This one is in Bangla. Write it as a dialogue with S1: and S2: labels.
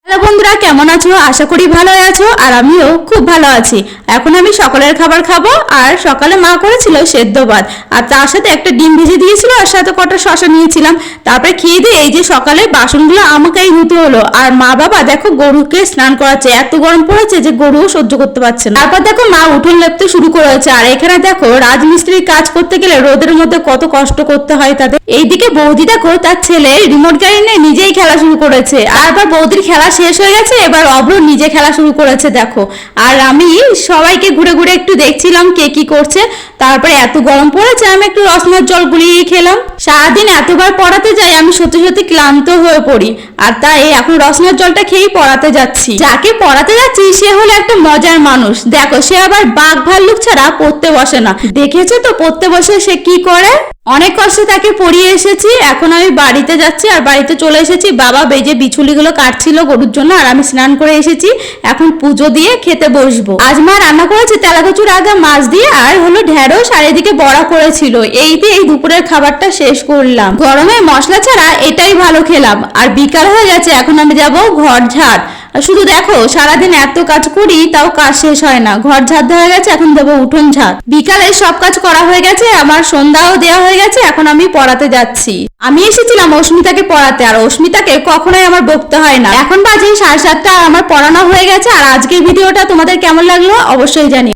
S1: হ্যালো বন্ধুরা, কেমন আছো? আশা করি ভালো আছো আর আমিও খুব ভালো আছি। এখন আমি সকালের খাবার খাবো আর সকালে মা করেছিল সেদ্ধ ভাত আর তার সাথে একটা ডিম ভেজে দিয়েছিল আর সাথে কটা শসা নিয়েছিলাম। তারপরে খেয়ে দিয়ে এই যে সকালে বাসনগুলো আমাকেই ধুতে হলো। আর মা বাবা দেখো গরুকে স্নান করাচ্ছে, এত গরম পড়েছে যে গরুও সহ্য করতে পারছে না। তারপর দেখো মা উঠোন লেপতে শুরু করেছে আর এখানে দেখো রাজমিস্ত্রির কাজ করতে গেলে রোদের মধ্যে কত কষ্ট করতে হয় তাদের। এইদিকে বৌদি দেখো তার ছেলে রিমোট গাড়ি নিয়ে নিজেই খেলা শুরু করেছে আর এবার বৌদির খেলা শেষ হয়ে গেছে, এবার অব্র নিজে খেলা শুরু করেছে দেখো। আর আমি সবাইকে ঘুরে ঘুরে একটু দেখছিলাম কে কি করছে। তারপরে এত গরম পড়েছে আমি একটু রসনার জল গুলিয়ে খেলাম। সারাদিন এতবার পড়াতে যাই আমি সত্যি সত্যি ক্লান্ত হয়ে পড়ি আর তাই এখন রসনার জলটা খেয়েই পড়াতে যাচ্ছি। যাকে পড়াতে যাচ্ছি সে হলো একটা মজার মানুষ। দেখো সে আবার বাঘ ভাল্লুক ছাড়া পড়তে বসে না, দেখেছো তো পড়তে বসে সে কি করে। অনেক কষ্টে তাকে পড়িয়ে এসেছি, এখন আমি বাড়িতে যাচ্ছি আর বাড়িতে চলে এসেছি। বাবা বেজে বিছুলিগুলো কাটছিল গরুর জন্য আর আমি স্নান করে এসেছি, এখন পুজো দিয়ে খেতে বসবো। আজ মা রান্না করেছে তেলাকচুর আগা মাছ দিয়ে আর হলো ঢেঁড়স আর এদিকে বড়া করেছিল। এই দিয়ে এই দুপুরের খাবারটা শেষ করলাম। গরমে মশলা ছাড়া এটাই ভালো খেলাম। আর বিকাল হয়ে গেছে, এখন আমি যাব ঘর ঝাড়। শুধু দেখো সারাদিন এত কাজ করি তাও কাজ শেষ হয় না। ঘর ঝাড় হয়ে গেছে, এখন দেবো উঠোন ঝাড়। বিকালে সব কাজ করা হয়ে গেছে, আমার সন্ধ্যাও দেওয়া হয়ে গেছে, এখন আমি পড়াতে যাচ্ছি। আমি এসেছিলাম অস্মিতাকে পড়াতে আর অস্মিতাকে কখনোই আমার বকতে হয় না। এখন বাজে 7:30 আর আমার পড়ানো হয়ে গেছে। আর আজকের ভিডিওটা তোমাদের কেমন লাগলো অবশ্যই জানি।